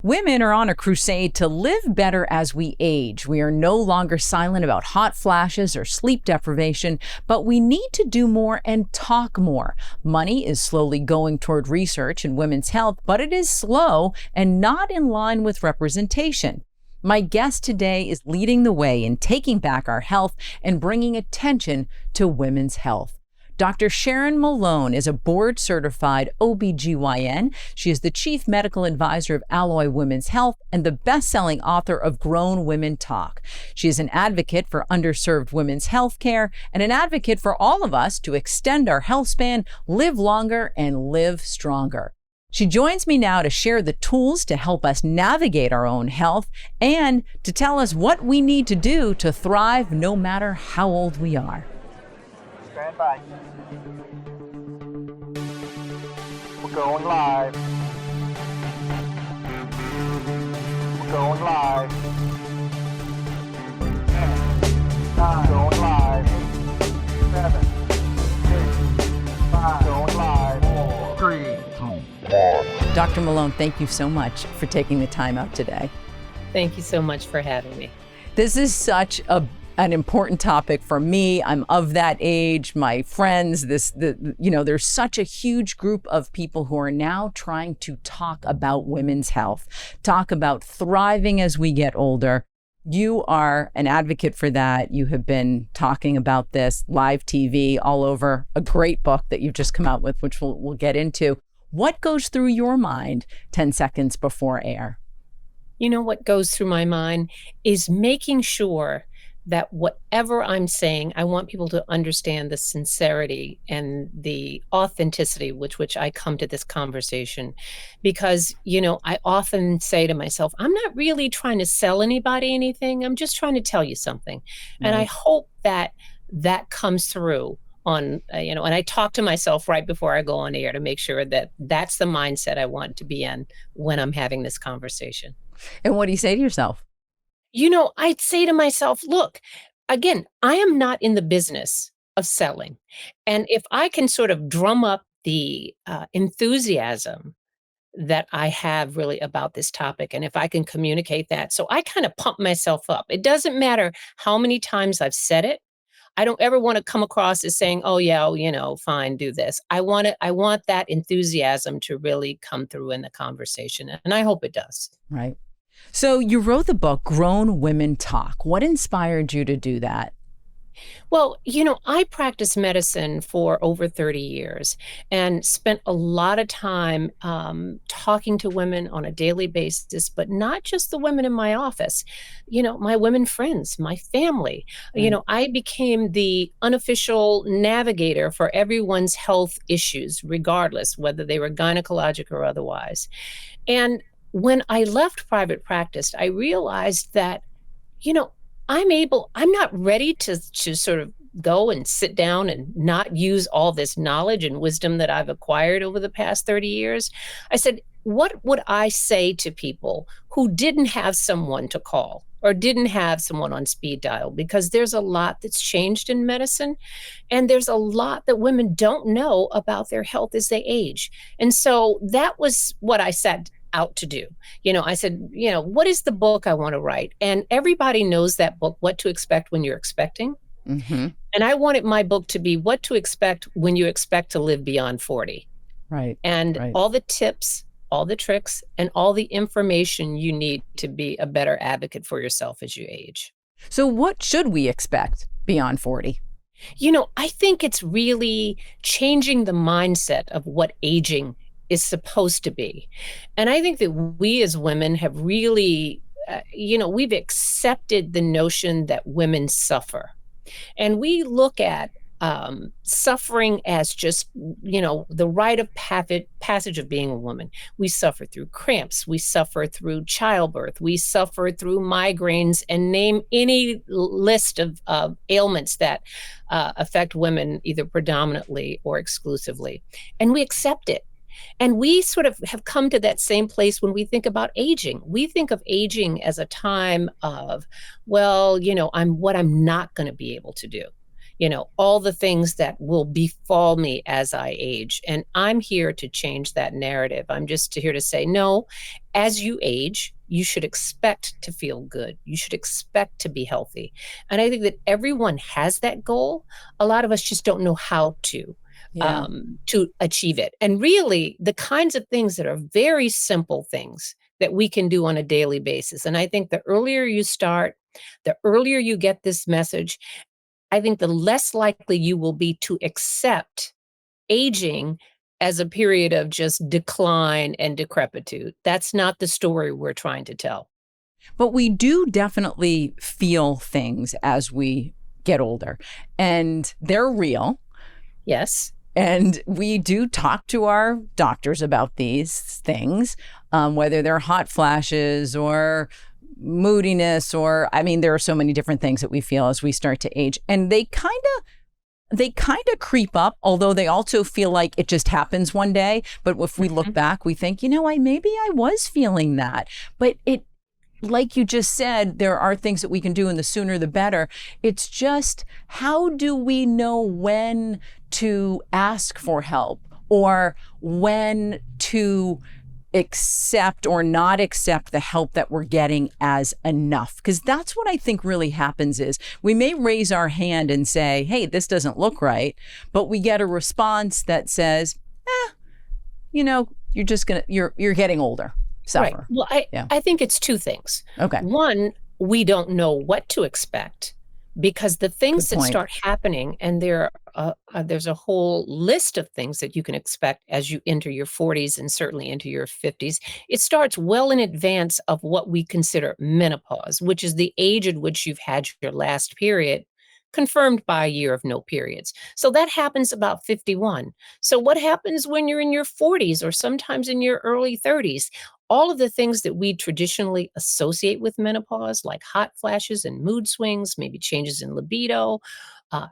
Women are on a crusade to live better as we age. We are no longer silent about hot flashes or sleep deprivation, but we need to do more and talk more. Money is slowly going toward research in women's health, but it is slow and not in line with representation. My guest today is leading the way in taking back our health and bringing attention to women's health. Dr. Sharon Malone is a board-certified OBGYN. She is the chief medical advisor of Alloy Women's Health and the best-selling author of Grown Women Talk. She is an advocate for underserved women's health care and an advocate for all of us to extend our health span, live longer, and live stronger. She joins me now to share the tools to help us navigate our own health and to tell us what we need to do to thrive no matter how old we are. Stand by. We're going live. We're going live. 10, 9, going live. 7, 6, 5, going live. 4, 3, 2, 1. Dr. Malone, thank you so much for taking the time out today. Thank you so much for having me. This is such an important topic for me. I'm of that age, my friends, there's such a huge group of people who are now trying to talk about women's health, talk about thriving as we get older. You are an advocate for that. You have been talking about this live TV all over, a great book that you've just come out with, which we'll get into. What goes through your mind 10 seconds before air? You know what goes through my mind is making sure that whatever I'm saying, I want people to understand the sincerity and the authenticity with which I come to this conversation. Because, I often say to myself, I'm not really trying to sell anybody anything. I'm just trying to tell you something. And I hope that that comes through on, and I talk to myself right before I go on air to make sure that that's the mindset I want to be in when I'm having this conversation. And what do you say to yourself? I'd say to myself, look, again, I am not in the business of selling. And if I can sort of drum up the enthusiasm that I have really about this topic, and if I can communicate that, so I kind of pump myself up. It doesn't matter how many times I've said it. I don't ever want to come across as saying, oh, yeah, fine, do this. I want that enthusiasm to really come through in the conversation. And I hope it does. Right. So you wrote the book, Grown Women Talk. What inspired you to do that? Well, I practiced medicine for over 30 years and spent a lot of time talking to women on a daily basis, but not just the women in my office, my women friends, my family. I became the unofficial navigator for everyone's health issues, regardless whether they were gynecologic or otherwise. And when I left private practice, I realized that, I'm not ready to sort of go and sit down and not use all this knowledge and wisdom that I've acquired over the past 30 years. I said, what would I say to people who didn't have someone to call or didn't have someone on speed dial? Because there's a lot that's changed in medicine, and there's a lot that women don't know about their health as they age. And so that was what I said out to do. I said, what is the book I want to write? And everybody knows that book, What to Expect When You're Expecting. Mm-hmm. And I wanted my book to be What to Expect When You Expect to Live Beyond 40. Right. And all the tips, all the tricks, and all the information you need to be a better advocate for yourself as you age. So what should we expect beyond 40? I think it's really changing the mindset of what aging is supposed to be. And I think that we as women have really, we've accepted the notion that women suffer. And we look at suffering as just, the rite of passage of being a woman. We suffer through cramps. We suffer through childbirth. We suffer through migraines, and name any list of ailments that affect women either predominantly or exclusively. And we accept it. And we sort of have come to that same place when we think about aging. We think of aging as a time of, I'm not going to be able to do. all the things that will befall me as I age. And I'm here to change that narrative. I'm just here to say, no, as you age, you should expect to feel good. You should expect to be healthy. And I think that everyone has that goal. A lot of us just don't know how Yeah. to achieve it. And really, the kinds of things that are very simple things that we can do on a daily basis. And I think the earlier you start, the earlier you get this message, I think the less likely you will be to accept aging as a period of just decline and decrepitude. That's not the story we're trying to tell. But we do definitely feel things as we get older, and they're real. Yes. And we do talk to our doctors about these things, whether they're hot flashes or moodiness, or I mean, there are so many different things that we feel as we start to age. And they kind of creep up, although they also feel like it just happens one day. But if we look back, we think, maybe I was feeling that. But like you just said, there are things that we can do, and the sooner the better. It's just, how do we know when to ask for help, or when to accept or not accept the help that we're getting as enough? Because that's what I think really happens is we may raise our hand and say, hey, this doesn't look right, but we get a response that says, you're getting older. Right. Suffer. Well, Yeah. I think it's two things. Okay. One, we don't know what to expect because the things Good that point. start happening, and there's a whole list of things that you can expect as you enter your 40s and certainly into your 50s. It starts well in advance of what we consider menopause, which is the age at which you've had your last period, confirmed by a year of no periods. So that happens about 51. So what happens when you're in your 40s or sometimes in your early 30s? All of the things that we traditionally associate with menopause, like hot flashes and mood swings, maybe changes in libido,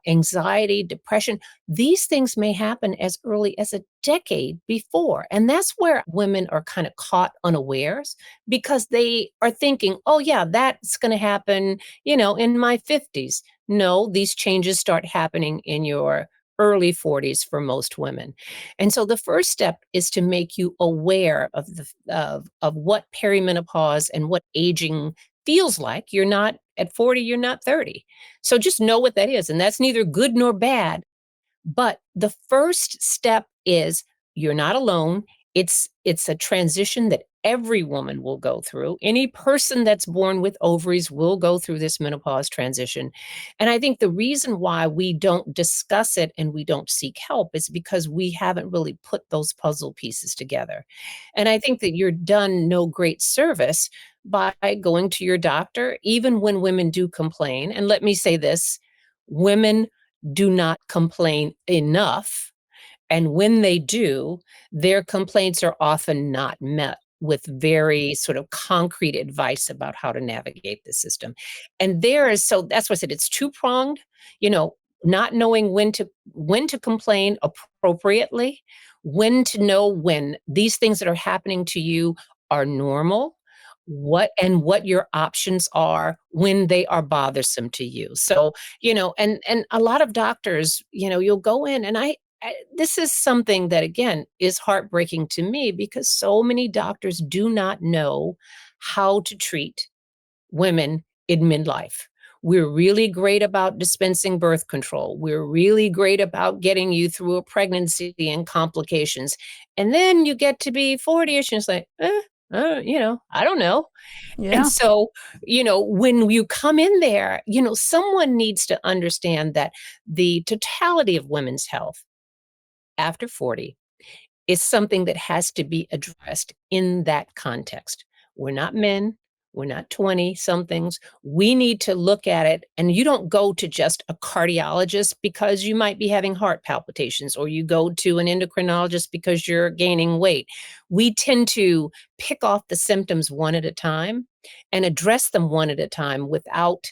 anxiety, depression, these things may happen as early as a decade before. And that's where women are kind of caught unawares because they are thinking, oh, yeah, that's going to happen, in my 50s. No, these changes start happening in your early 40s for most women. And so the first step is to make you aware of what perimenopause and what aging feels like. You're not at 40, you're not 30. So just know what that is. And that's neither good nor bad. But the first step is you're not alone. It's a transition that every woman will go through. Any person that's born with ovaries will go through this menopause transition. And I think the reason why we don't discuss it and we don't seek help is because we haven't really put those puzzle pieces together. And I think that you're done no great service by going to your doctor, even when women do complain. And let me say this, women do not complain enough. And when they do, their complaints are often not met with very sort of concrete advice about how to navigate the system. And so that's why I said it's two-pronged, you know, not knowing when to complain appropriately, when to know when these things that are happening to you are normal, what your options are when they are bothersome to you. So, and a lot of doctors, you'll go in and this is something that again is heartbreaking to me because so many doctors do not know how to treat women in midlife. We're really great about dispensing birth control. We're really great about getting you through a pregnancy and complications. And then you get to be 40ish and it's like, I don't know. And Yeah. so, when you come in there, someone needs to understand that the totality of women's health after 40 is something that has to be addressed in that context. We're not men. We're not 20 somethings. We need to look at it. And you don't go to just a cardiologist because you might be having heart palpitations, or you go to an endocrinologist because you're gaining weight. We tend to pick off the symptoms one at a time and address them one at a time without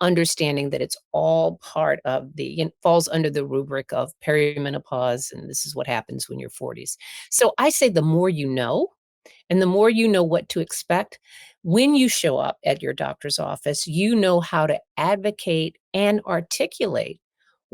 understanding that it's all part of it falls under the rubric of perimenopause, and this is what happens when you're 40s. So I say the more you know, and the more you know what to expect, when you show up at your doctor's office, you know how to advocate and articulate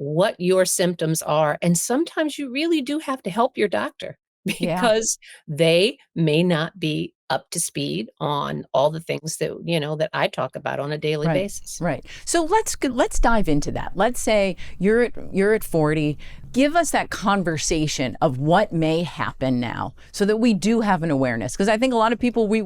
what your symptoms are. And sometimes you really do have to help your doctor Yeah. because they may not be up to speed on all the things that, that I talk about on a daily Right. basis. Right. So let's dive into that. Let's say you're at 40. Give us that conversation of what may happen now so that we do have an awareness. Because I think a lot of people we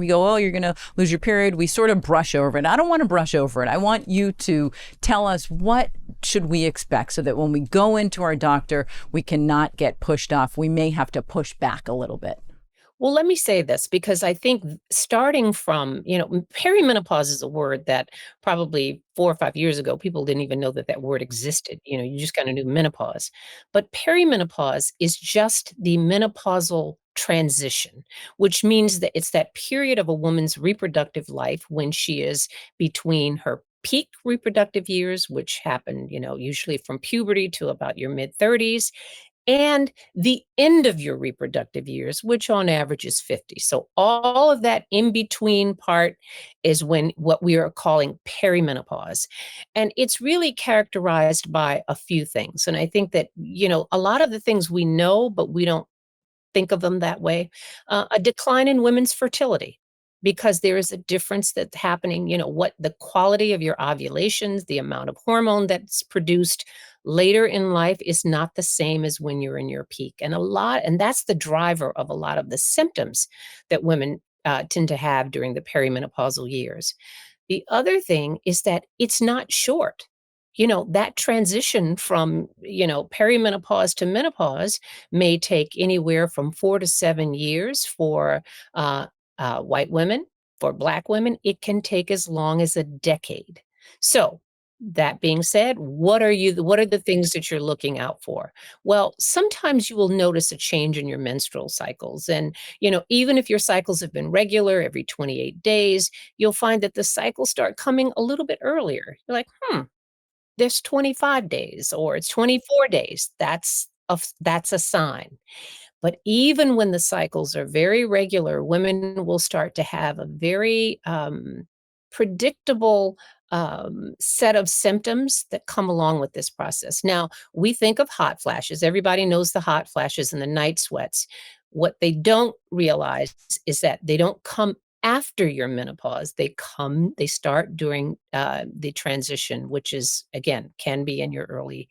go, oh, you're gonna lose your period. We sort of brush over it. I don't want to brush over it. I want you to tell us what should we expect so that when we go into our doctor, we cannot get pushed off. We may have to push back a little bit. Well, let me say this because I think starting from, perimenopause is a word that probably 4 or 5 years ago, people didn't even know that that word existed. You just kind of knew menopause. But perimenopause is just the menopausal transition, which means that it's that period of a woman's reproductive life when she is between her peak reproductive years, which happen, usually from puberty to about your mid 30s, and the end of your reproductive years, which on average is 50. So all of that in between part is when what we are calling perimenopause. And it's really characterized by a few things. And I think that, a lot of the things we know, but we don't think of them that way. A decline in women's fertility because there is a difference that's happening, what the quality of your ovulations, the amount of hormone that's produced later in life is not the same as when you're in your peak. And that's the driver of a lot of the symptoms that women tend to have during the perimenopausal years. The other thing is that it's not short. That transition from, perimenopause to menopause may take anywhere from 4 to 7 years for white women. For Black women, it can take as long as a decade. So, that being said, what are the things that you're looking out for? Well, sometimes you will notice a change in your menstrual cycles. And, even if your cycles have been regular every 28 days, you'll find that the cycles start coming a little bit earlier. You're like, there's 25 days or it's 24 days. That's a sign. But even when the cycles are very regular, women will start to have a very predictable set of symptoms that come along with this process. Now, we think of hot flashes. Everybody knows the hot flashes and the night sweats. What they don't realize is that they don't come after your menopause. They start during the transition, which is, again, can be in your early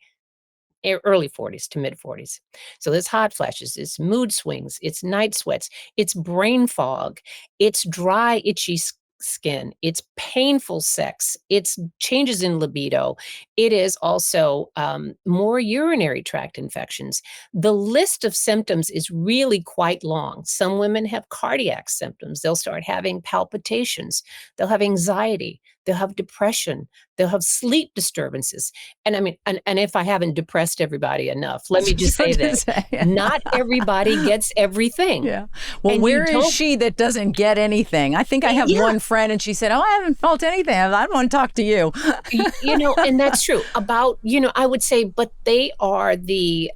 40s to mid 40s. So there's hot flashes, it's mood swings, it's night sweats, it's brain fog, it's dry, itchy skin, it's painful sex, it's changes in libido. It is also more urinary tract infections. The list of symptoms is really quite long. Some women have cardiac symptoms. They'll start having palpitations. They'll have anxiety. They'll have depression. They'll have sleep disturbances. And I mean, and if I haven't depressed everybody enough, let me just say this. Not everybody gets everything. Yeah. Well, And where is she that doesn't get anything? I think I have Yeah. one friend and she said, oh, I haven't felt anything. I don't want to talk to you. And that's true about, I would say, but they are the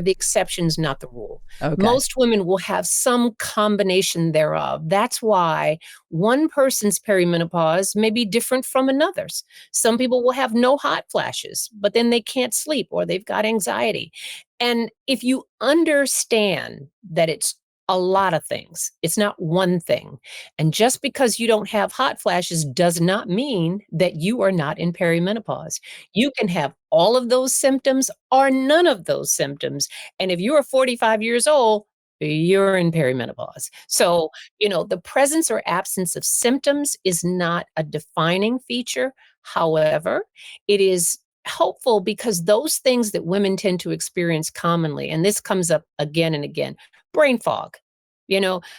exceptions, not the rule. Okay. Most women will have some combination thereof. That's why one person's perimenopause may be different from another's. Some people will have no hot flashes, but then they can't sleep or they've got anxiety. And if you understand that it's a lot of things, it's not one thing. And just because you don't have hot flashes does not mean that you are not in perimenopause. You can have all of those symptoms or none of those symptoms. And if you are 45 years old, you're in perimenopause. So, the presence or absence of symptoms is not a defining feature. However, it is helpful because those things that women tend to experience commonly, and this comes up again and again, brain fog.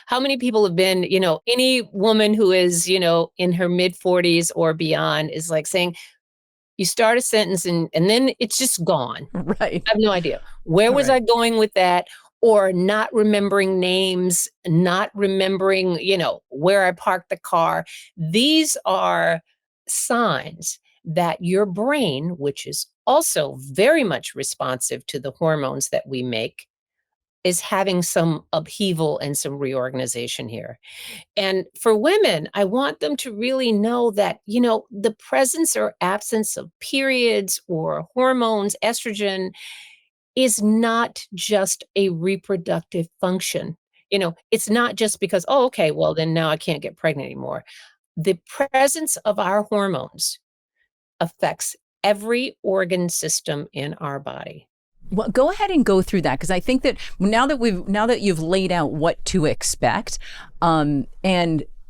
How many people have been, any woman who is, in her mid 40s or beyond is like saying, you start a sentence and then it's just gone. Right. I have no idea. Where was I going with that? Or not remembering names, not remembering, where I parked the car. These are signs that your brain, which is also very much responsive to the hormones that we make, is having some upheaval and some reorganization here. And for women, I want them to really know that, the presence or absence of periods or hormones, estrogen, is not just a reproductive function. It's not just because, oh, okay, well, then now I can't get pregnant anymore. The presence of our hormones affects every organ system in our body. Well, go ahead and go through that, because I think that now that you've laid out what to expect, and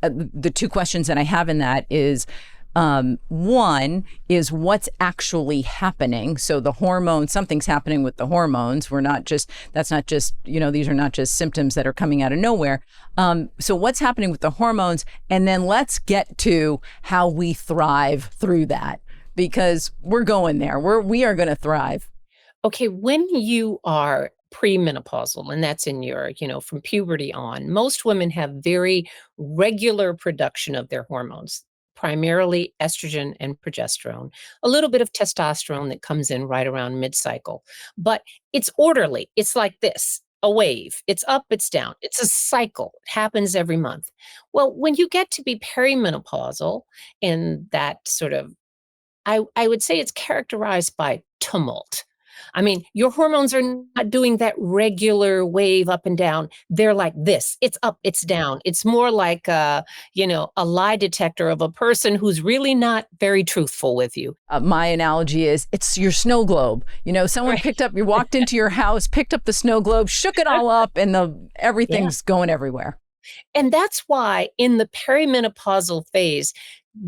the two questions that I have in that is, one is what's actually happening. So the hormones, something's happening with the hormones. That's not just, these are not just symptoms that are coming out of nowhere. So what's happening with the hormones? And then let's get to how we thrive through that, because we're going there. We are going to thrive. Okay, when you are premenopausal, and that's in your, from puberty on, most women have very regular production of their hormones, primarily estrogen and progesterone, a little bit of testosterone that comes in right around mid-cycle. But it's orderly. It's like this, a wave. It's up, it's down. It's a cycle. It happens every month. Well, when you get to be perimenopausal, and that sort of, I would say it's characterized by tumult. I mean, your hormones are not doing that regular wave up and down. They're like this. It's up, it's down. It's more like a lie detector of a person who's really not very truthful with you. My analogy is it's your snow globe. Someone Right. you walked into your house, picked up the snow globe, shook it all up, and Yeah. everything's going everywhere. And that's why in the perimenopausal phase,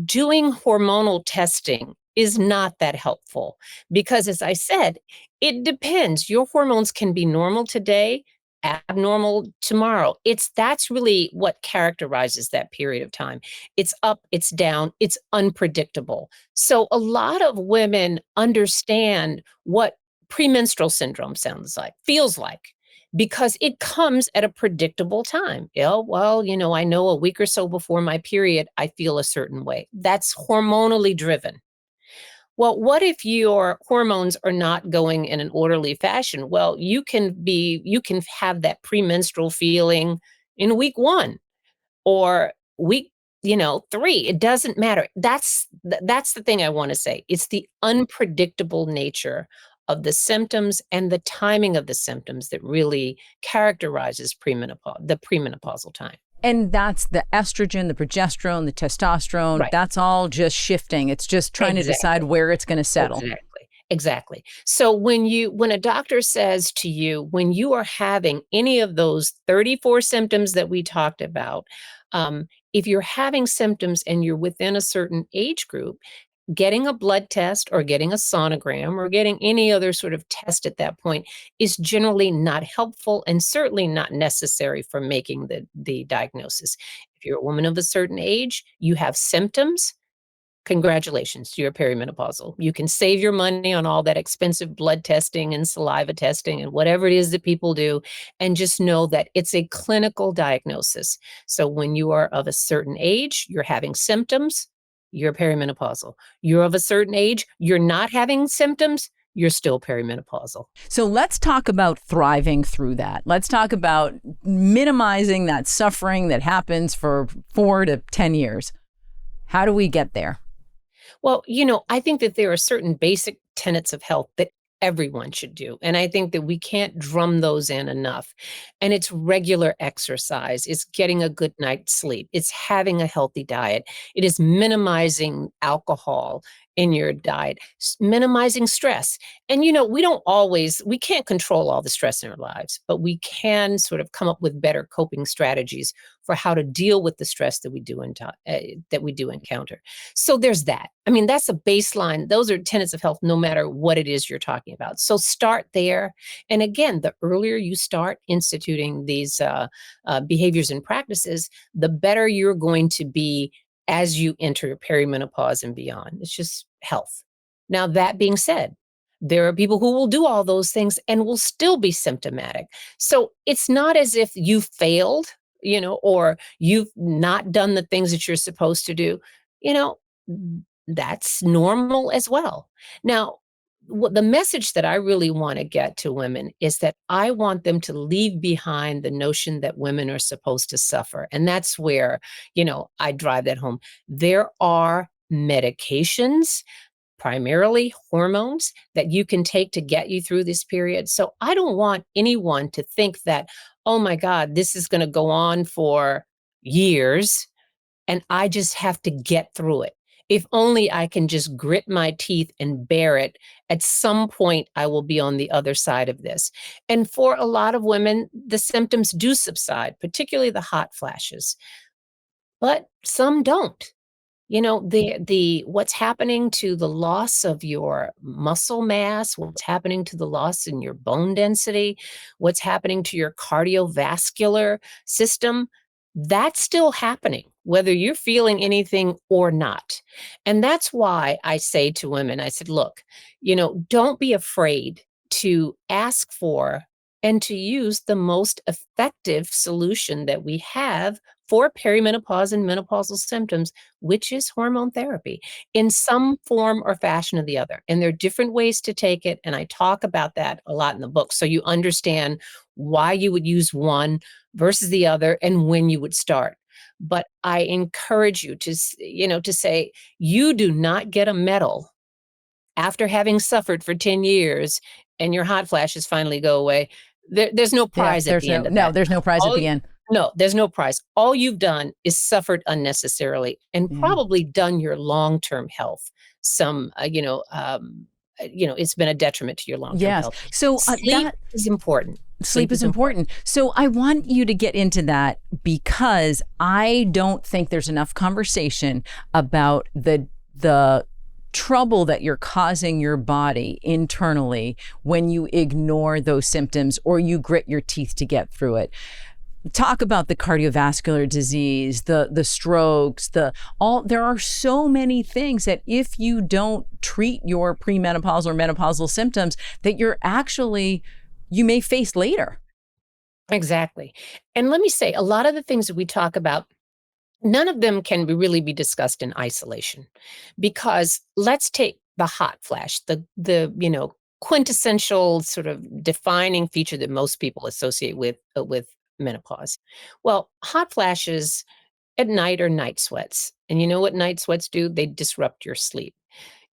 doing hormonal testing is not that helpful because, as I said, it depends. Your hormones can be normal today, abnormal tomorrow. That's really what characterizes that period of time. It's up, it's down, it's unpredictable. So a lot of women understand what premenstrual syndrome feels like, because it comes at a predictable time. Well, I know a week or so before my period, I feel a certain way. That's hormonally driven. Well, what if your hormones are not going in an orderly fashion? Well, you can have that premenstrual feeling in week 1 or week, 3. It doesn't matter. That's the thing I want to say. It's the unpredictable nature of the symptoms and the timing of the symptoms that really characterizes the premenopausal time. And that's the estrogen, the progesterone, the testosterone. Right. That's all just shifting. It's just trying to decide Exactly. where it's going to settle. Exactly. Exactly. So when a doctor says to you, when you are having any of those 34 symptoms that we talked about, if you're having symptoms and you're within a certain age group, getting a blood test or getting a sonogram or getting any other sort of test at that point is generally not helpful and certainly not necessary for making the diagnosis. If you're a woman of a certain age, you have symptoms, congratulations, you're perimenopausal. You can save your money on all that expensive blood testing and saliva testing and whatever it is that people do, and just know that it's a clinical diagnosis. So when you are of a certain age, you're having symptoms, you're perimenopausal. You're of a certain age, you're not having symptoms, you're still perimenopausal. So let's talk about thriving through that. Let's talk about minimizing that suffering that happens for 4 to 10 years. How do we get there? Well, I think that there are certain basic tenets of health that everyone should do. And I think that we can't drum those in enough. And it's regular exercise, it's getting a good night's sleep, it's having a healthy diet, it is minimizing alcohol in your diet, minimizing stress. And, we can't control all the stress in our lives, but we can sort of come up with better coping strategies for how to deal with the stress that we do encounter. So there's that. I mean, that's a baseline. Those are tenets of health, no matter what it is you're talking about. So start there. And again, the earlier you start instituting these behaviors and practices, the better you're going to be as you enter perimenopause and beyond. It's just health. Now, that being said, there are people who will do all those things and will still be symptomatic. So it's not as if you failed, or you've not done the things that you're supposed to do. You know, that's normal as well. Now, what the message that I really want to get to women is that I want them to leave behind the notion that women are supposed to suffer. And that's where, I drive that home. There are medications, primarily hormones, that you can take to get you through this period. So I don't want anyone to think that, oh my God, this is going to go on for years and I just have to get through it. If only I can just grit my teeth and bear it, at some point I will be on the other side of this. And for a lot of women, the symptoms do subside, particularly the hot flashes, but some don't. The what's happening to the loss of your muscle mass, what's happening to the loss in your bone density, what's happening to your cardiovascular system, that's still happening, whether you're feeling anything or not. And that's why I say to women, I said, look, don't be afraid to ask for and to use the most effective solution that we have for perimenopause and menopausal symptoms, which is hormone therapy in some form or fashion or the other. And there are different ways to take it. And I talk about that a lot in the book. So you understand why you would use one versus the other and when you would start. But I encourage you to say, you do not get a medal after having suffered for 10 years and your hot flashes finally go away. There's no Yeah, prize at the end of that. there's no prize at All the end. No, there's no prize. All you've done is suffered unnecessarily and Yeah. probably done your long-term health some, it's been a detriment to your long-term Yes. health. So Sleep is important. sleep is important. So I want you to get into that because I don't think there's enough conversation about the trouble that you're causing your body internally when you ignore those symptoms or you grit your teeth to get through it. Talk about the cardiovascular disease, the strokes, there are so many things that if you don't treat your premenopausal or menopausal symptoms that you may face later. Exactly. And let me say, a lot of the things that we talk about, none of them can really be discussed in isolation, because let's take the hot flash, the quintessential sort of defining feature that most people associate with menopause. Well, hot flashes at night are night sweats, and you know what night sweats do? They disrupt your sleep.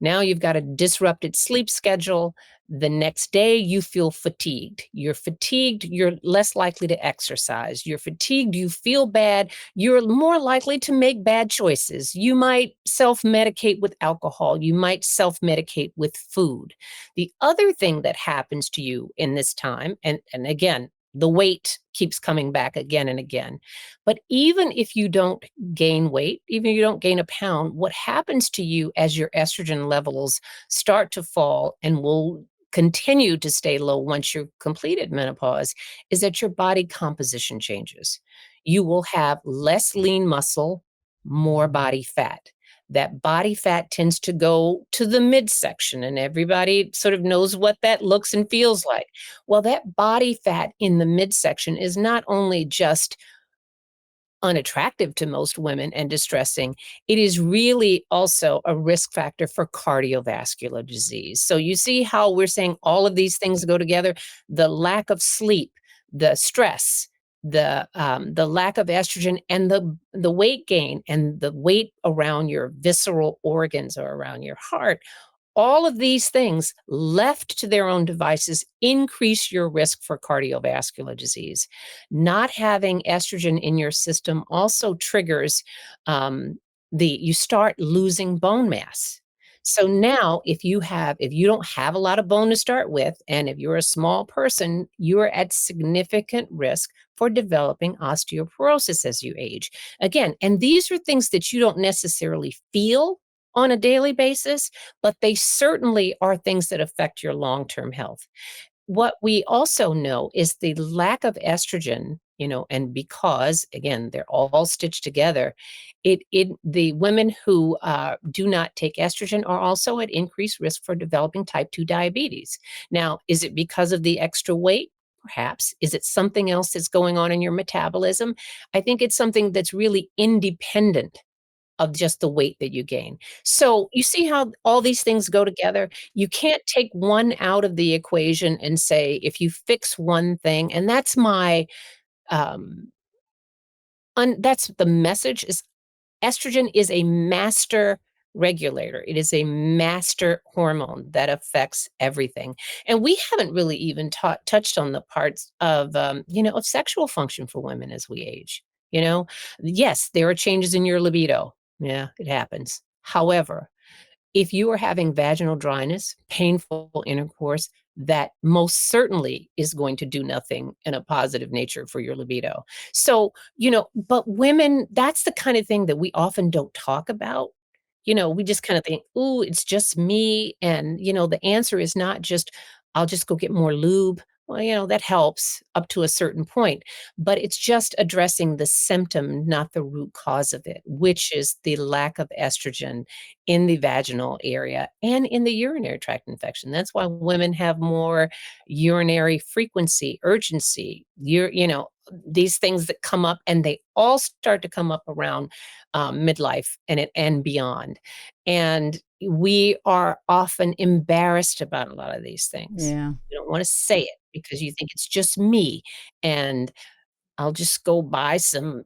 Now you've got a disrupted sleep schedule. The next day you feel fatigued. You're fatigued, you're less likely to exercise. You're fatigued, you feel bad, you're more likely to make bad choices. You might self-medicate with alcohol, you might self-medicate with food. The other thing that happens to you in this time, and again, the weight keeps coming back again and again. But even if you don't gain weight, even if you don't gain a pound, what happens to you as your estrogen levels start to fall and will continue to stay low once you've completed menopause is that your body composition changes. You will have less lean muscle, more body fat. That body fat tends to go to the midsection, and everybody sort of knows what that looks and feels like. Well, that body fat in the midsection is not only just unattractive to most women and distressing, it is really also a risk factor for cardiovascular disease. So you see how we're saying all of these things go together? The lack of sleep, the stress, the lack of estrogen, and the weight gain and the weight around your visceral organs or around your heart, all of these things left to their own devices increase your risk for cardiovascular disease. Not having estrogen in your system also triggers you start losing bone mass. So now if you don't have a lot of bone to start with, and if you're a small person, you're at significant risk for developing osteoporosis as you age. Again, and these are things that you don't necessarily feel on a daily basis, but they certainly are things that affect your long-term health. What we also know is the lack of estrogen, and because again, they're all stitched together, the women who do not take estrogen are also at increased risk for developing type 2 diabetes. Now, is it because of the extra weight? Perhaps. Is it something else that's going on in your metabolism? I think it's something that's really independent of just the weight that you gain. So you see how all these things go together? You can't take one out of the equation and say, if you fix one thing, and that's my um that's the message is estrogen is a master regulator. It is a master hormone that affects everything. And we haven't really even touched on the parts of, of sexual function for women as we age. You know, yes, there are changes in your libido. Yeah, it happens. However, if you are having vaginal dryness, painful intercourse, that most certainly is going to do nothing in a positive nature for your libido. So, but women, that's the kind of thing that we often don't talk about. We just kind of think, "Ooh, it's just me." And, the answer is not just, "I'll just go get more lube." Well, that helps up to a certain point, but it's just addressing the symptom, not the root cause of it, which is the lack of estrogen in the vaginal area and in the urinary tract infection. That's why women have more urinary frequency, urgency, these things that come up, and they all start to come up around midlife and beyond. And we are often embarrassed about a lot of these things. Yeah. You don't want to say it because you think it's just me. And I'll just go buy some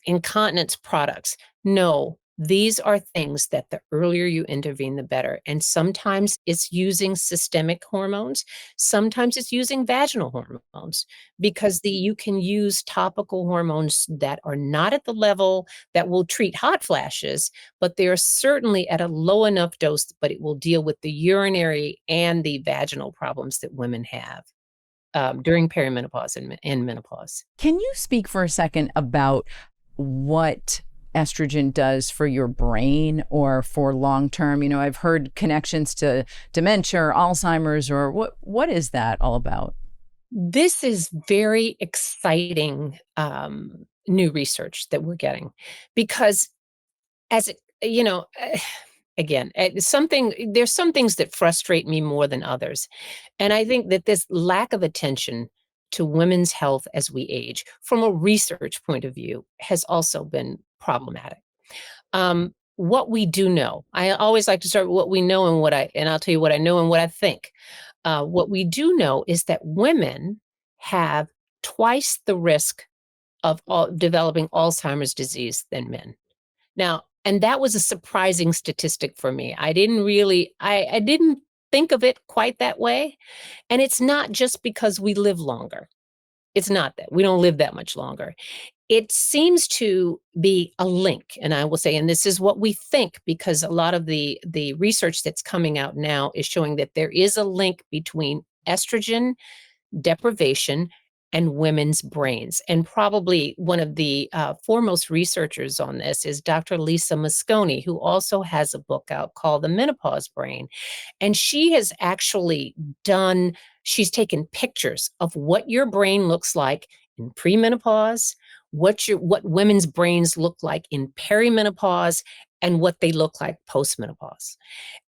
incontinence products. No, these are things that the earlier you intervene, the better. And sometimes it's using systemic hormones. Sometimes it's using vaginal hormones because you can use topical hormones that are not at the level that will treat hot flashes, but they are certainly at a low enough dose, but it will deal with the urinary and the vaginal problems that women have during perimenopause and menopause. Can you speak for a second about what estrogen does for your brain or for long term? I've heard connections to dementia or Alzheimer's, or what is that all about? This is very exciting new research that we're getting because as it, again, there's some things that frustrate me more than others. And I think that this lack of attention to women's health as we age, from a research point of view, has also been problematic. What we do know, I always like to start with what we know and I'll tell you what I know and what I think. What we do know is that women have twice the risk of developing Alzheimer's disease than men. Now, and that was a surprising statistic for me. I didn't think of it quite that way. And it's not just because we live longer. It's not that we don't live that much longer. It seems to be a link, and I will say, and this is what we think, because a lot of the research that's coming out now is showing that there is a link between estrogen deprivation and women's brains. And probably one of the foremost researchers on this is Dr. Lisa Mosconi, who also has a book out called The Menopause Brain. And she has actually she's taken pictures of what your brain looks like in premenopause, what women's brains look like in perimenopause, and what they look like postmenopause.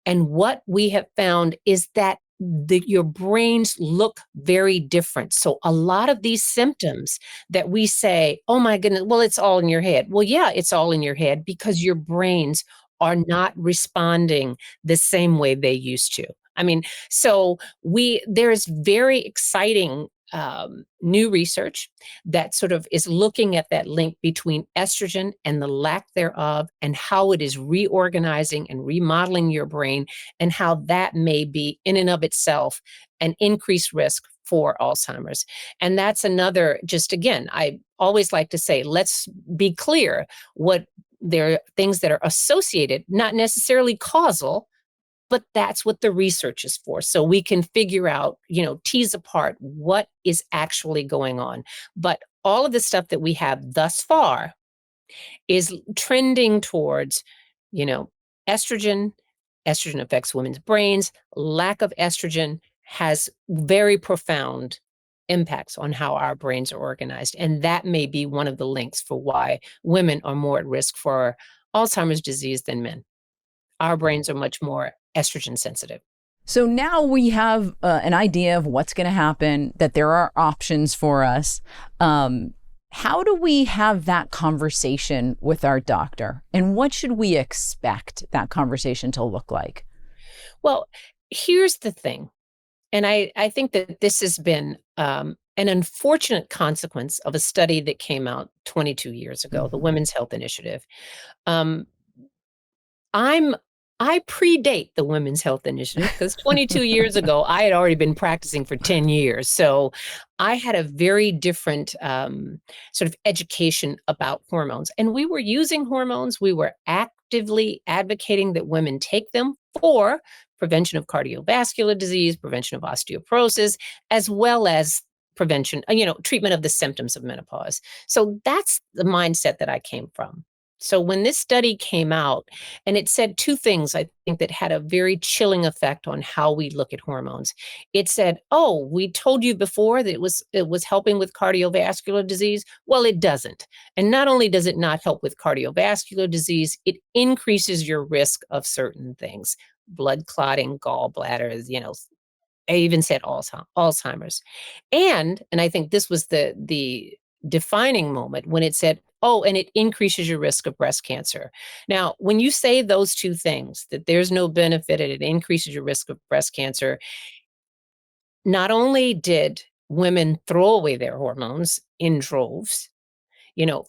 And what we have found is that your brains look very different. So a lot of these symptoms that we say, oh my goodness, well, it's all in your head. Well, yeah, it's all in your head because your brains are not responding the same way they used to. I mean, so there's very exciting new research that sort of is looking at that link between estrogen and the lack thereof, and how it is reorganizing and remodeling your brain, and how that may be in and of itself an increased risk for Alzheimer's. And that's another, just again, I always like to say, let's be clear there are things that are associated, not necessarily causal, but that's what the research is for. So we can figure out, tease apart what is actually going on. But all of the stuff that we have thus far is trending towards, estrogen. Estrogen affects women's brains. Lack of estrogen has very profound impacts on how our brains are organized. And that may be one of the links for why women are more at risk for Alzheimer's disease than men. Our brains are much more estrogen sensitive. So now we have an idea of what's going to happen, that there are options for us. How do we have that conversation with our doctor? And what should we expect that conversation to look like? Well, here's the thing. And I think that this has been an unfortunate consequence of a study that came out 22 years ago, the Mhm. Women's Health Initiative. Um, I'm I predate the Women's Health Initiative because 22 years ago, I had already been practicing for 10 years. So I had a very different sort of education about hormones. And we were using hormones. We were actively advocating that women take them for prevention of cardiovascular disease, prevention of osteoporosis, as well as prevention, treatment of the symptoms of menopause. So that's the mindset that I came from. So when this study came out, and it said two things I think that had a very chilling effect on how we look at hormones. It said, "Oh, we told you before that it was helping with cardiovascular disease." Well, it doesn't. And not only does it not help with cardiovascular disease, it increases your risk of certain things. Blood clotting, gallbladders, I even said Alzheimer's. And I think this was the defining moment when it said, "Oh, and it increases your risk of breast cancer." Now, when you say those two things, that there's no benefit and it increases your risk of breast cancer, not only did women throw away their hormones in droves,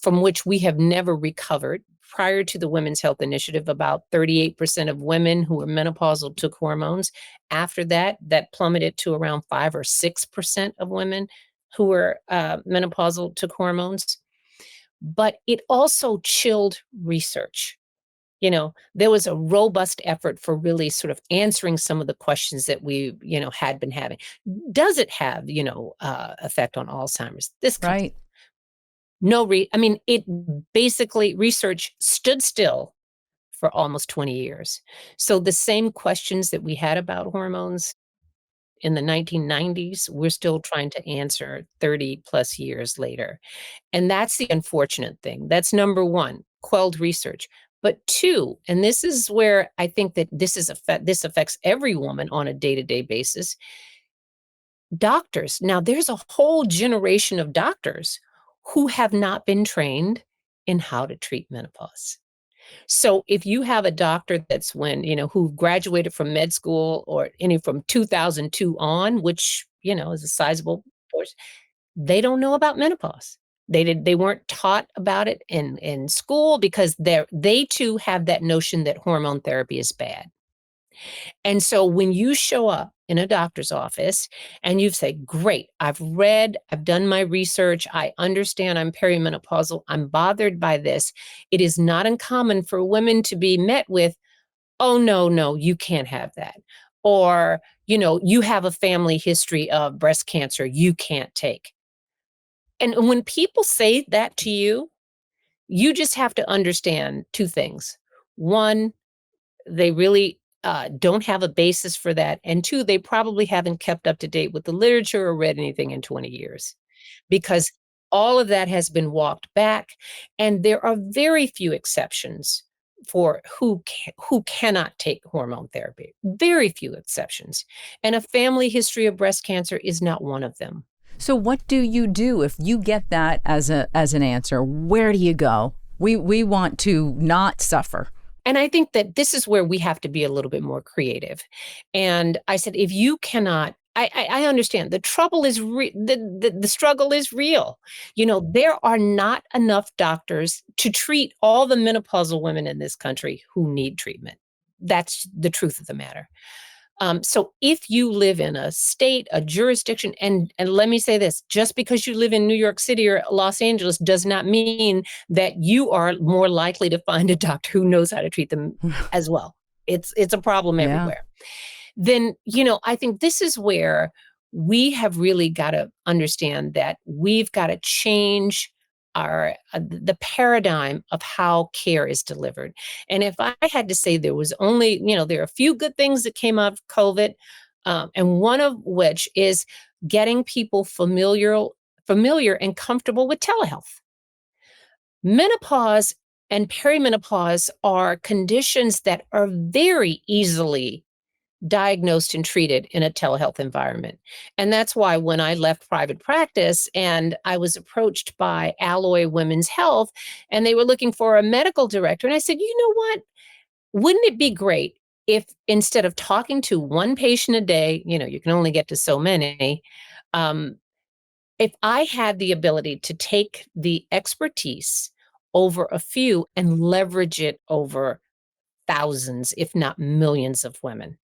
from which we have never recovered. Prior to the Women's Health Initiative, about 38% of women who were menopausal took hormones. After that, that plummeted to around 5 or 6% of women who were menopausal took hormones. But it also chilled research. There was a robust effort for really sort of answering some of the questions that we, had been having. Does it have, effect on Alzheimer's? Right. I mean, it basically research stood still for almost 20 years. So the same questions that we had about hormones in the 1990s, we're still trying to answer 30 plus years later. And that's the unfortunate thing. That's number one, quelled research. But two, and this is where I think that this affects every woman on a day-to-day basis. Doctors. Now, there's a whole generation of doctors who have not been trained in how to treat menopause. So if you have a doctor who graduated from med school or any from 2002 on, which, is a sizable portion, they don't know about menopause. They weren't taught about it in school because they too have that notion that hormone therapy is bad. And so when you show up in a doctor's office and you say, "Great, I've read, I've done my research, I understand I'm perimenopausal, I'm bothered by this," it is not uncommon for women to be met with, "Oh, no, no, you can't have that." Or, "You have a family history of breast cancer, you can't take." And when people say that to you, you just have to understand two things. One, they really don't have a basis for that. And two, they probably haven't kept up to date with the literature or read anything in 20 years because all of that has been walked back. And there are very few exceptions for who cannot take hormone therapy. Very few exceptions. And a family history of breast cancer is not one of them. So what do you do if you get that as an answer? Where do you go? We want to not suffer. And I think that this is where we have to be a little bit more creative. And I said, if you cannot, I understand the trouble is the struggle is real. There are not enough doctors to treat all the menopausal women in this country who need treatment. That's the truth of the matter. So if you live in a state, a jurisdiction, and let me say this, just because you live in New York City or Los Angeles does not mean that you are more likely to find a doctor who knows how to treat them as well. It's a problem Yeah. everywhere. Then, I think this is where we have really got to understand that we've got to change the paradigm of how care is delivered. And if I had to say there was only, there are a few good things that came out of COVID, and one of which is getting people familiar and comfortable with telehealth. Menopause and perimenopause are conditions that are very easily diagnosed and treated in a telehealth environment. And that's why when I left private practice and I was approached by Alloy Women's Health and they were looking for a medical director, and I said, you know what? Wouldn't it be great if instead of talking to one patient a day, you can only get to so many, um, if I had the ability to take the expertise over a few and leverage it over thousands, if not millions of women.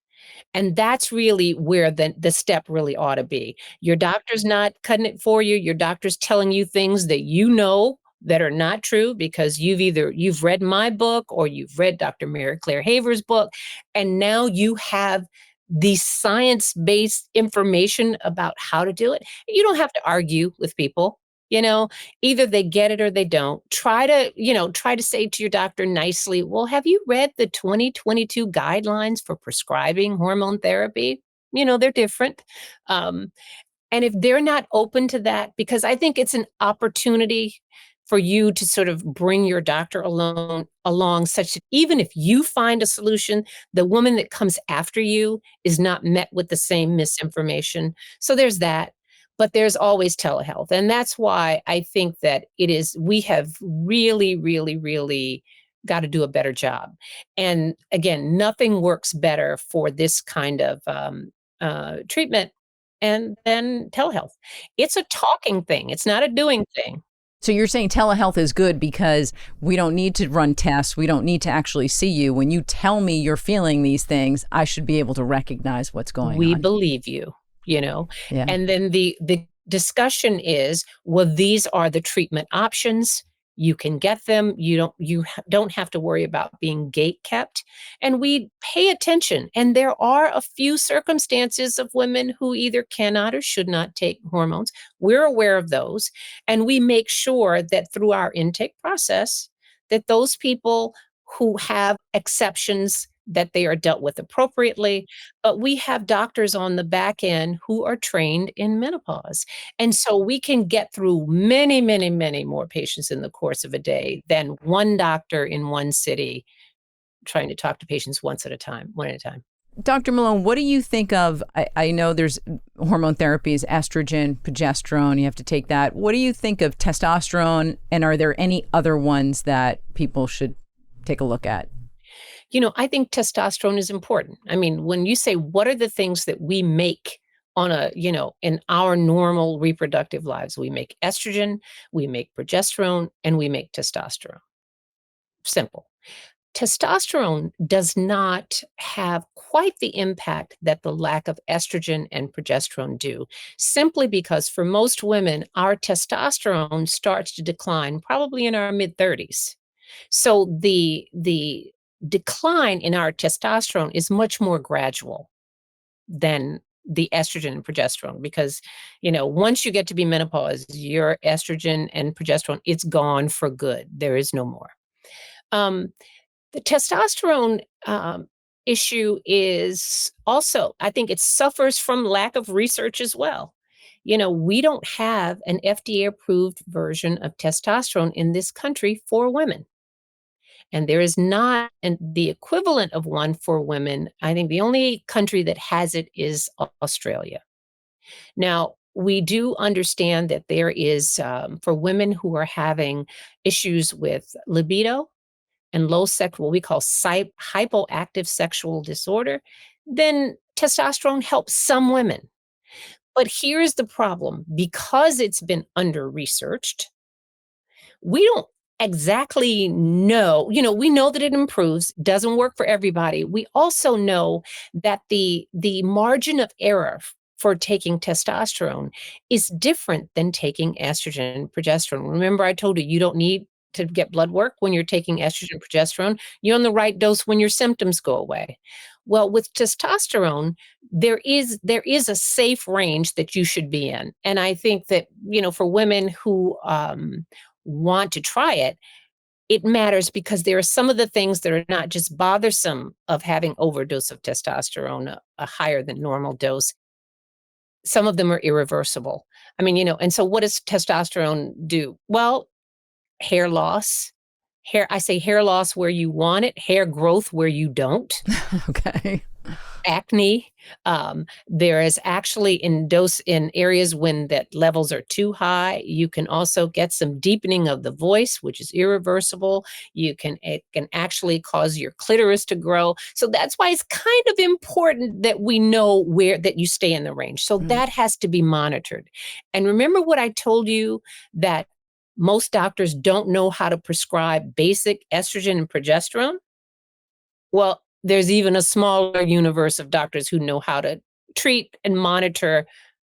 And that's really where the step really ought to be. Your doctor's not cutting it for you. Your doctor's telling you things that you know that are not true because you've read my book or you've read Dr. Mary Claire Haver's book, and now you have the science-based information about how to do it. You don't have to argue with people. You know, either they get it or they don't. Try to say to your doctor nicely, well, have you read the 2022 guidelines for prescribing hormone therapy? They're different. Um, and if they're not open to that, because I think it's an opportunity for you to sort of bring your doctor along such that even if you find a solution, the woman that comes after you is not met with the same misinformation. So there's that. But there's always telehealth. And that's why I think that we have really, really, really got to do a better job. And again, nothing works better for this kind of treatment and then telehealth. It's a talking thing. It's not a doing thing. So you're saying telehealth is good because we don't need to run tests. We don't need to actually see you. When you tell me you're feeling these things, I should be able to recognize what's going We on. believe you, Yeah. and then the discussion is, well, these are the treatment options. You can get them. You don't have to worry about being gate kept. And we pay attention. And there are a few circumstances of women who either cannot or should not take hormones. We're aware of those. And we make sure that through our intake process, that those people who have exceptions that they are dealt with appropriately. But we have doctors on the back end who are trained in menopause. And so we can get through many, many, many more patients in the course of a day than one doctor in one city trying to talk to patients one at a time. Dr. Malone, what do you think of? I know there's hormone therapies, estrogen, progesterone, you have to take that. What do you think of testosterone? And are there any other ones that people should take a look at? I think testosterone is important. I mean, when you say what are the things that we make in our normal reproductive lives, we make estrogen, we make progesterone, and we make testosterone. Simple. Testosterone does not have quite the impact that the lack of estrogen and progesterone do, simply because for most women, our testosterone starts to decline probably in our mid 30s. So the decline in our testosterone is much more gradual than the estrogen and progesterone because once you get to be menopause, your estrogen and progesterone, it's gone for good. There is no more. The testosterone issue is also, I think it suffers from lack of research as well. We don't have an FDA approved version of testosterone in this country for women. And there is not the equivalent of one for women. I think the only country that has it is Australia. Now, we do understand that there is, for women who are having issues with libido and what we call hypoactive sexual disorder, then testosterone helps some women. But here's the problem. Because it's been under-researched, we don't exactly know. We know that it improves, doesn't work for everybody. We also know that the margin of error for taking testosterone is different than taking estrogen and progesterone. Remember, I told you don't need to get blood work when you're taking estrogen and progesterone. You're on the right dose when your symptoms go away. Well, with testosterone, there is a safe range that you should be in. And I think that, for women who want to try it, it matters because there are some of the things that are not just bothersome of having overdose of testosterone, a higher than normal dose. Some of them are irreversible. I mean, and so what does testosterone do? Well, hair loss. I say hair loss where you want it, hair growth where you don't. Okay. acne. There is actually in areas when that levels are too high, you can also get some deepening of the voice, which is irreversible. It can actually cause your clitoris to grow. So that's why it's kind of important that we know where that you stay in the range. So Mm. that has to be monitored. And remember what I told you, that most doctors don't know how to prescribe basic estrogen and progesterone? Well, there's even a smaller universe of doctors who know how to treat and monitor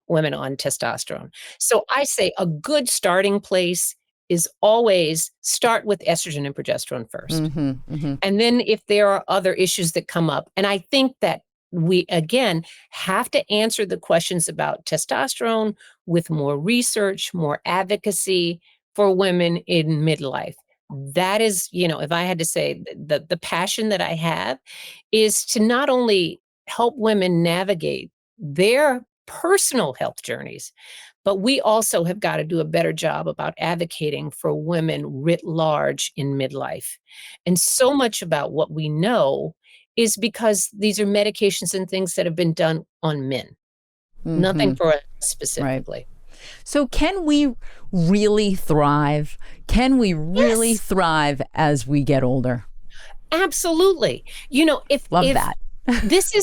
women on testosterone. So I say a good starting place is always start with estrogen and progesterone first. Mhm, mhm. And then if there are other issues that come up, and I think that we again have to answer the questions about testosterone with more research, more advocacy for women in midlife. That is, if I had to say the passion that I have is to not only help women navigate their personal health journeys, but we also have got to do a better job about advocating for women writ large in midlife. And so much about what we know is because these are medications and things that have been done on men, nothing Mhm. for us Right. specifically. So can we really thrive? Can we really Yes, thrive as we get older? absolutely. Love If that. this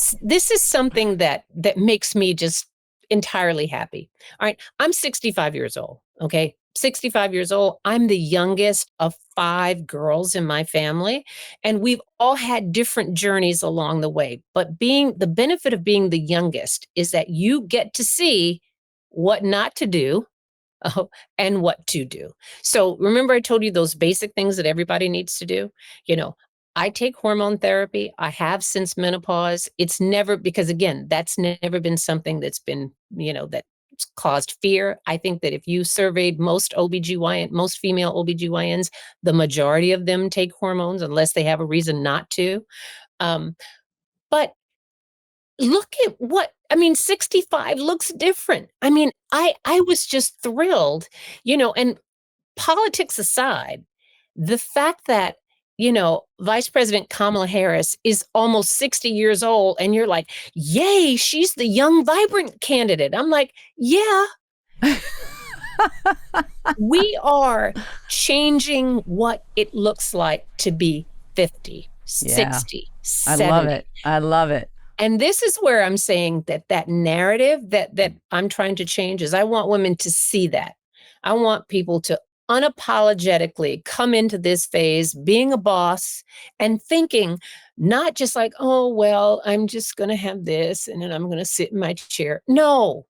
is something that makes me just entirely happy. All right, I'm 65 years old, okay? 65 years old. I'm the youngest of 5 girls in my family, and we've all had different journeys along the way. But being the benefit of being the youngest is that you get to see what not to do. Oh, and what to do. So remember I told you those basic things that everybody needs to do? You know, I take hormone therapy. I have since menopause. It's never because again, that's never been something that's been, that's caused fear. I think that if you surveyed most OBGYN, most female OBGYNs, the majority of them take hormones unless they have a reason not to. Um, but look at what I mean, 65 looks different. I mean, I was just thrilled, and politics aside, the fact that, Vice President Kamala Harris is almost 60 years old and you're like, "Yay, she's the young vibrant candidate." I'm like, "Yeah, we are changing what it looks like to be 50, Yeah. 60, I love 70." it. I love it. And this is where I'm saying that narrative that I'm trying to change is I want women to see that. I want people to unapologetically come into this phase being a boss and thinking not just like, "Oh, well, I'm just going to have this and then I'm going to sit in my chair." No.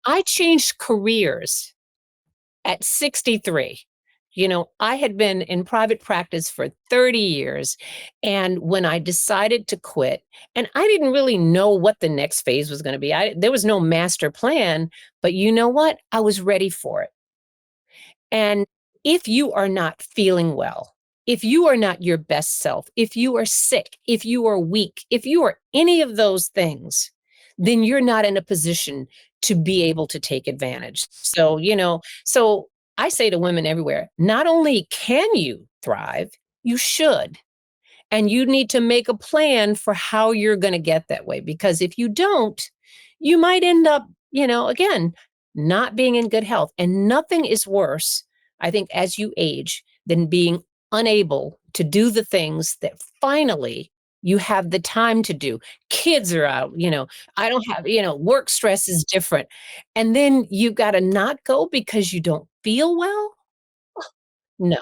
I changed careers at 63. I had been in private practice for 30 years. And when I decided to quit, and I didn't really know what the next phase was going to be, there was no master plan, but you know what? I was ready for it. And if you are not feeling well, if you are not your best self, if you are sick, if you are weak, if you are any of those things, then you're not in a position to be able to take advantage. So I say to women everywhere, not only can you thrive, you should. And you need to make a plan for how you're going to get that way. Because if you don't, you might end up, again, not being in good health. And nothing is worse, I think, as you age than being unable to do the things that finally you have the time to do. Kids are out, I don't have, work stress is different. And then you got to not go because you don't feel well. No.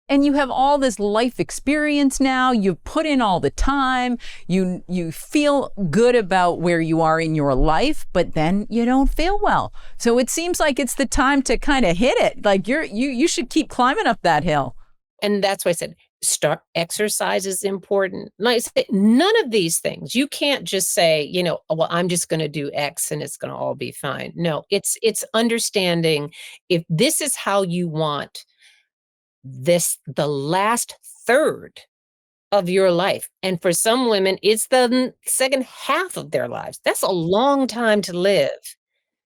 And you have all this life experience now. You've put in all the time. You feel good about where you are in your life, but then you don't feel well. So it seems like it's the time to kind of hit it. Like you should keep climbing up that hill. And that's why I said start exercise is important. Like I said, none of these things. You can't just say, "Oh, well, I'm just going to do X and it's going to all be fine." No, it's understanding if this is how you want the last third of your life. And for some women, it's the second half of their lives. That's a long time to live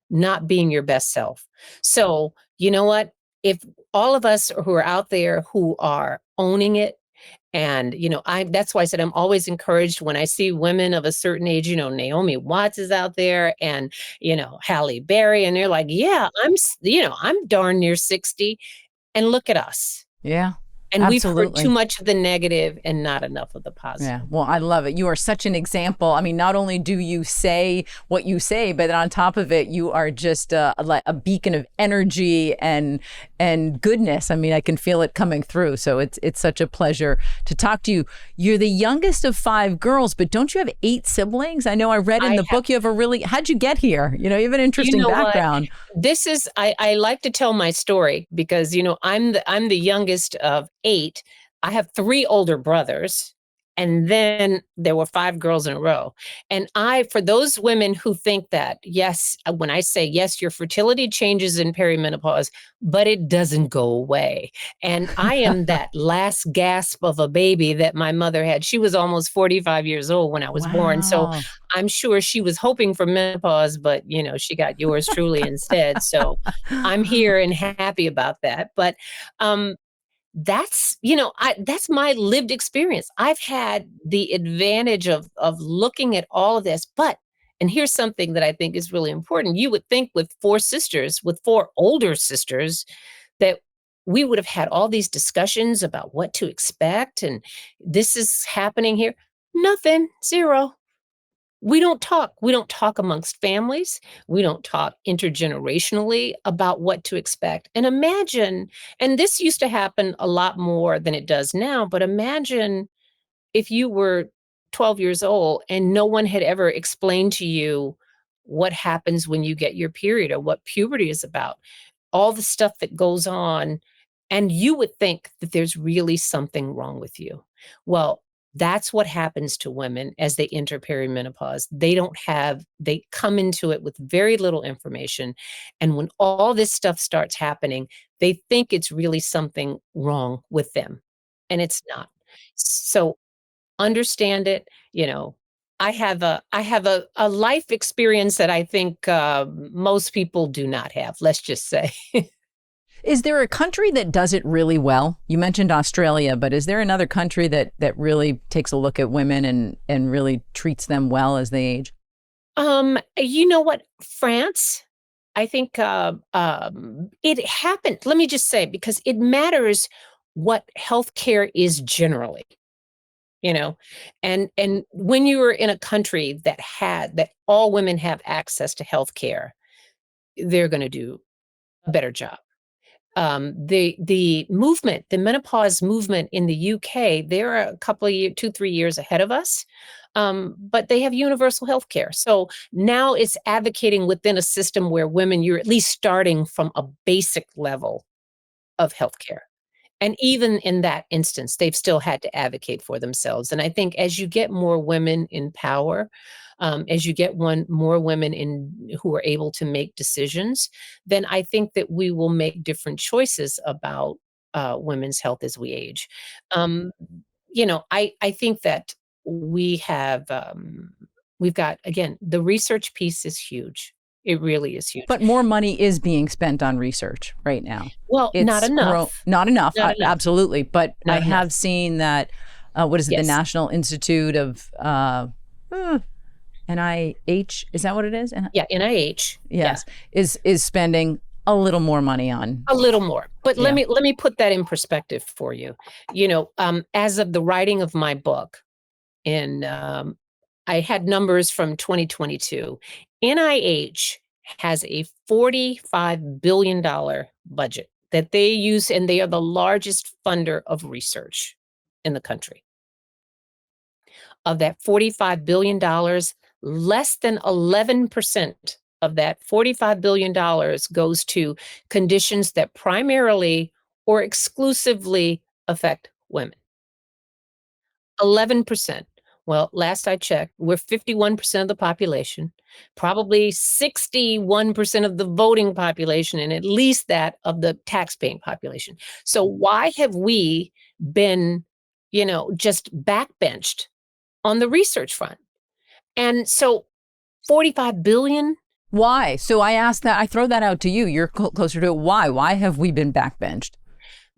not being your best self. So, you know what? If all of us who are out there who are owning it And, that's why I said I'm always encouraged when I see women of a certain age, Naomi Watts is out there and, Halle Berry, and they're like, yeah, I'm darn near 60. And look at us. Yeah, And we've heard too absolutely. much of the negative and not enough of the Yeah, positive. well, I love it. You are such an example. I mean, not only do you say what you say, but on top of it, you are just a beacon of energy and goodness. I mean, I can feel it coming through. So it's such a pleasure to talk to you. You're the youngest of 5 girls, but don't you have 8 siblings? I know I read in I the have, book you have how'd you get here? You have an you interesting know what? background. This is I like to tell my story because I'm the youngest of 8. I have 3 older brothers, and then there were 5 girls in a row. And for those women who think that, yes, when I say yes, your fertility changes in perimenopause, but it doesn't go away. And I am that last gasp of a baby that my mother had. She was almost 45 years old when I was born. So Wow. I'm sure she was hoping for menopause, but she got yours truly instead. So I'm here and happy about that. But um, that's my lived experience. I've had the advantage of looking at all of this, and here's something that I think is really important. You would think with 4 sisters, with 4 older sisters, that we would have had all these discussions about what to expect and this is happening here. Nothing, zero. We don't talk. We don't talk amongst families. We don't talk intergenerationally about what to expect. And imagine, and this used to happen a lot more than it does now, but imagine if you were 12 years old and no one had ever explained to you what happens when you get your period or what puberty is about, all the stuff that goes on, and you would think that there's really something wrong with you. Well, that's what happens to women as they enter perimenopause. They come into it with very little information. And when all this stuff starts happening, they think it's really something wrong with them. And it's not. So understand it. I have a life experience that I think most people do not have, let's just say. Is there a country that does it really well? You mentioned Australia, but is there another country that really takes a look at women and really treats them well as they age? You know what? France, I think it happened. Let me just say, because it matters what healthcare is generally, you know, and when you are in a country that all women have access to healthcare, they're going to do a better job. The movement, the menopause movement in the UK, they're a couple of years, 2, 3 years ahead of us. But they have universal health care. So now it's advocating within a system where women, you're at least starting from a basic level of healthcare. And even in that instance, they've still had to advocate for themselves. And I think as you get more women in power, as you get more women in who are able to make decisions, then I think that we will make different choices about women's health as we age. Um, I think that we've got, again, the research piece is huge. It really is huge. But more money is being spent on research right now. Well, not It's grown, enough. not enough, Not enough. absolutely. But I Not enough. have seen that, what is it, the Yes. National Institute of NIH? Is that what it is? Yeah, NIH. Yeah. Yes, is spending a little more money on. A little more. But let Yeah. me put that in perspective for you. As of the writing of my book, in I had numbers from 2022. NIH has a $45 billion budget that they use, and they are the largest funder of research in the country. Of that $45 billion, less than 11% of that $45 billion goes to conditions that primarily or exclusively affect women. 11%. Well, last I checked, we're 51% of the population, probably 61% of the voting population, and at least that of the tax-paying population. So why have we been, just backbenched on the research front? And so 45 billion. Why? So I asked that. I throw that out to you. You're closer to it. Why? Why have we been backbenched?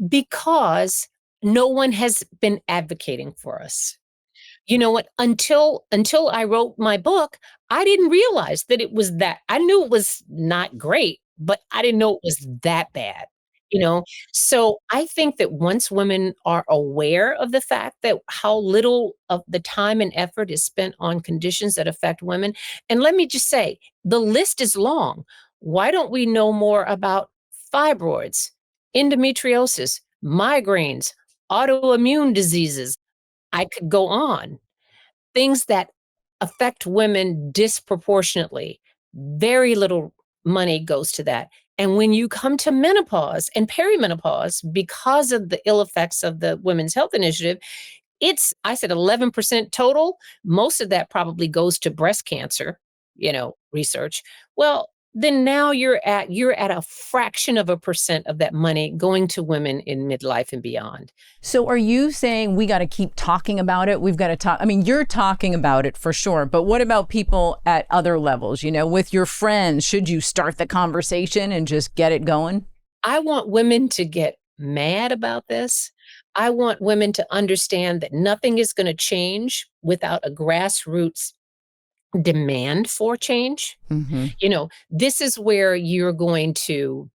Because No one has been advocating for us. You know what? Until I wrote my book, I didn't realize that it was that. I knew it was not great, but I didn't know it was that bad, you know? So, I think that once women are aware of the fact that how little of the time and effort is spent on conditions that affect women, and let me just say, the list is long. Why don't we know more about fibroids, endometriosis, migraines, autoimmune diseases? I could go on. Things that affect women disproportionately. Very little money goes to that. And when you come to menopause and perimenopause, because of the ill effects of the Women's Health Initiative, it's, I said 11% total. Most of that probably goes to breast cancer, research. Well, then now you're at a fraction of a percent of that money going to women in midlife and beyond. So are you saying we got to keep talking about it? We've got to talk. I mean, you're talking about it for sure, but what about people at other levels, with your friends? Should you start the conversation and just get it going? I want women to get mad about this. I want women to understand that nothing is going to change without a grassroots demand for change. Hmm. This is where you're going to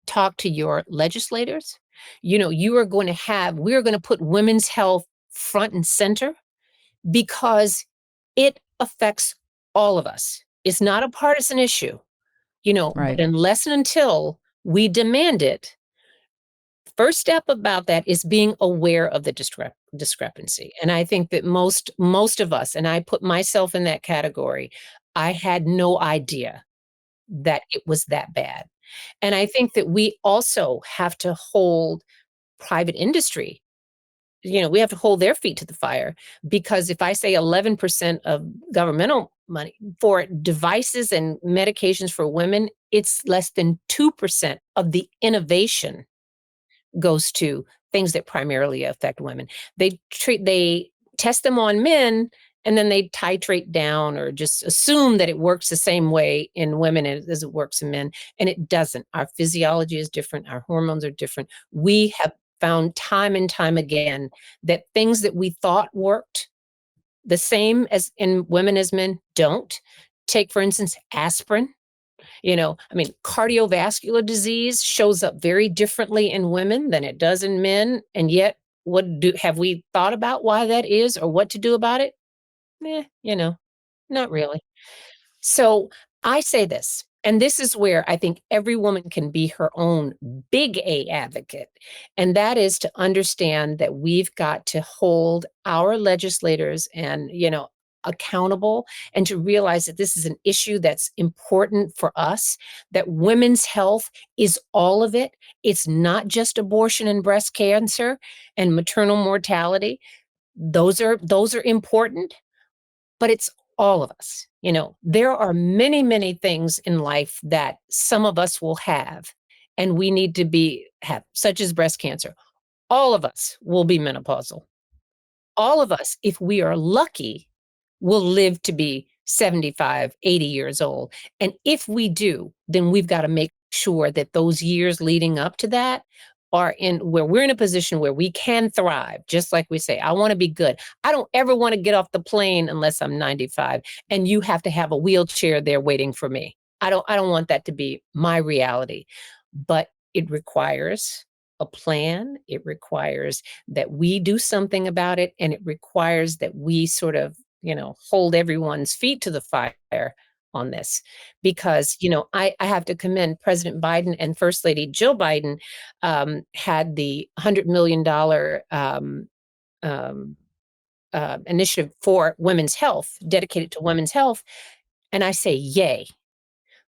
talk to your legislators. We're going to put women's health front and center because it affects all of us. It's not a partisan issue, but Right. unless and until we demand it, first step about that is being aware of the discrepancy. And I think that most of us, and I put myself in that category, I had no idea that it was that bad. And I think that we also have to hold private industry, we have to hold their feet to the fire, because if I say 11% of governmental money for devices and medications for women, it's less than 2% of the innovation goes to things that primarily affect women. They test them on men, and then they titrate down or just assume that it works the same way in women as it works in men, and it doesn't. Our physiology is different, our hormones are different. We have found time and time again that things that we thought worked the same as in women as men don't. Take, for instance, aspirin. Cardiovascular disease shows up very differently in women than it does in men. And yet, have we thought about why that is or what to do about it? Not really. So I say this, and this is where I think every woman can be her own big A advocate. And that is to understand that we've got to hold our legislators and, accountable, and to realize that this is an issue that's important for us, that women's health is all of it. It's not just abortion and breast cancer and maternal mortality. Those are important, but it's all of us. There are many, many things in life that some of us will have, and we need to have, such as breast cancer. All of us will be menopausal. All of us, if we are lucky, will live to be 75, 80 years old. And if we do, then we've got to make sure that those years leading up to that are in where we're in a position where we can thrive. Just like we say, I want to be good. I don't ever want to get off the plane unless I'm 95 and you have to have a wheelchair there waiting for me. I don't want that to be my reality. But it requires a plan. It requires that we do something about it, and it requires that we sort of hold everyone's feet to the fire on this. Because, I have to commend President Biden and First Lady Jill Biden, had the $100 million initiative for women's health, dedicated to women's health. And I say, yay.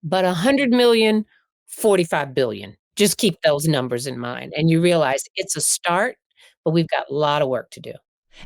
But 100 million, 45 billion. Just keep those numbers in mind. And you realize it's a start, but we've got a lot of work to do.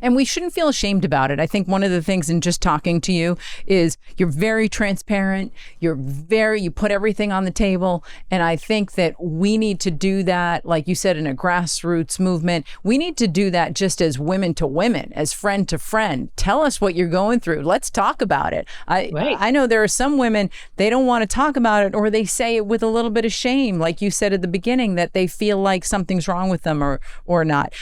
And we shouldn't feel ashamed about it. I think one of the things in just talking to you is you're very transparent. You put everything on the table. And I think that we need to do that, like you said, in a grassroots movement. We need to do that just as women to women, as friend to friend. Tell us what you're going through. Let's talk about it. I know there are some women, they don't want to talk about it, or they say it with a little bit of shame, like you said at the beginning, that they feel like something's wrong with them or not.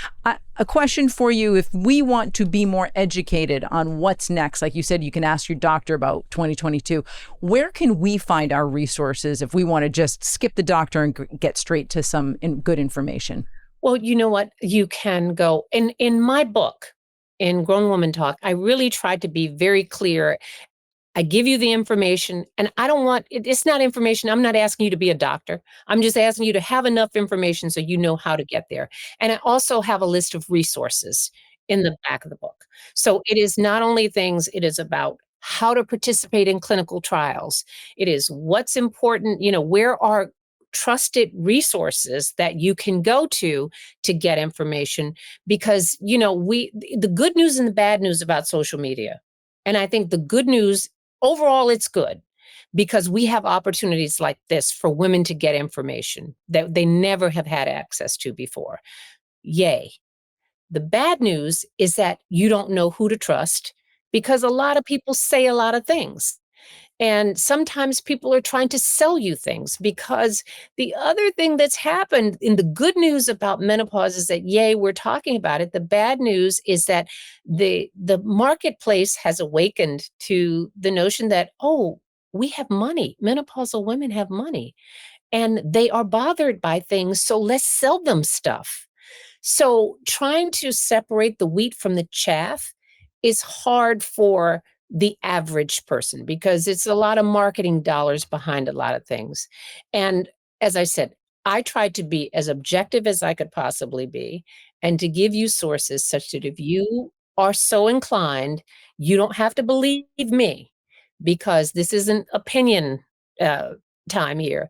A question for you, if we want to be more educated on what's next, like you said, you can ask your doctor about 2022, where can we find our resources if we want to just skip the doctor and get straight to some good information? Well, you know what? You can go in my book, in Grown Woman Talk, I really tried to be very clear. I give you the information, and I don't want, it's not information. I'm not asking you to be a doctor. I'm just asking you to have enough information so you know how to get there. And I also have a list of resources in the back of the book. So it is not only things, it is about how to participate in clinical trials. It is what's important, where are trusted resources that you can go to get information, because, the good news and the bad news about social media. And I think the good news, overall, it's good because we have opportunities like this for women to get information that they never have had access to before. Yay. The bad news is that you don't know who to trust because a lot of people say a lot of things. And sometimes people are trying to sell you things, because the other thing that's happened in the good news about menopause is that, yay, we're talking about it. The bad news is that the marketplace has awakened to the notion that, oh, we have money. Menopausal women have money and they are bothered by things. So let's sell them stuff. So trying to separate the wheat from the chaff is hard for the average person because it's a lot of marketing dollars behind a lot of things. And as I said, I tried to be as objective as I could possibly be and to give you sources such that if you are so inclined, you don't have to believe me, because this isn't opinion time here.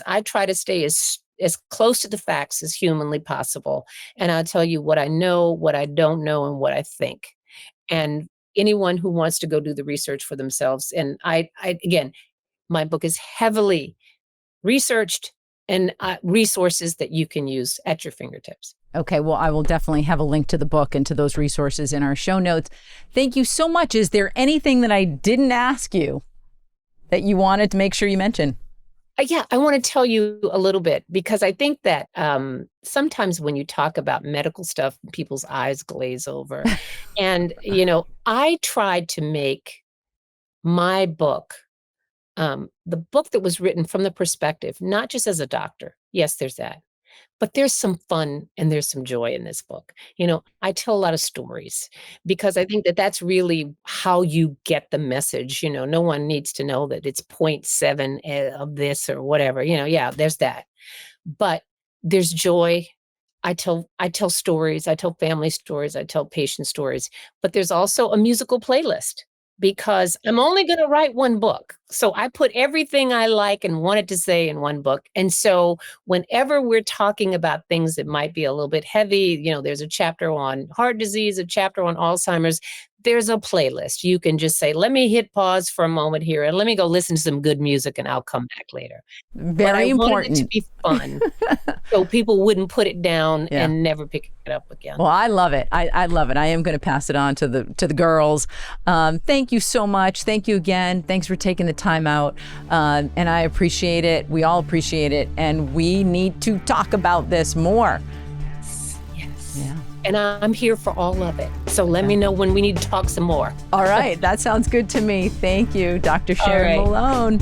I try to stay as close to the facts as humanly possible. And I'll tell you what I know, what I don't know, and what I think. And anyone who wants to go do the research for themselves. And I again, my book is heavily researched and resources that you can use at your fingertips. Okay, well, I will definitely have a link to the book and to those resources in our show notes. Thank you so much. Is there anything that I didn't ask you that you wanted to make sure you mention? Yeah, I want to tell you a little bit, because I think that sometimes when you talk about medical stuff, people's eyes glaze over. And, I tried to make my book, the book that was written from the perspective, not just as a doctor. Yes, there's that. But there's some fun and there's some joy in this book. I tell a lot of stories because I think that that's really how you get the message. No one needs to know that it's 0.7 of this or whatever. Yeah, there's that. But there's joy. I tell stories. I tell family stories. I tell patient stories. But there's also a musical playlist, because I'm only going to write one book. So I put everything I like and wanted to say in one book. And so whenever we're talking about things that might be a little bit heavy, there's a chapter on heart disease, a chapter on Alzheimer's, there's a playlist. You can just say, let me hit pause for a moment here and let me go listen to some good music and I'll come back later. Very important. I wanted it to be fun so people wouldn't put it down and never pick it up again. Well, I love it. I love it. I am going to pass it on to the girls. Thank you so much. Thank you again. Thanks for taking the time out. And I appreciate it. We all appreciate it. And we need to talk about this more. Yes. Yeah. And I'm here for all of it. So let me know when we need to talk some more. All right. That sounds good to me. Thank you, Dr. Sharon Malone.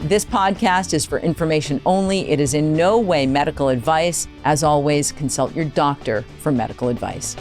This podcast is for information only. It is in no way medical advice. As always, consult your doctor for medical advice.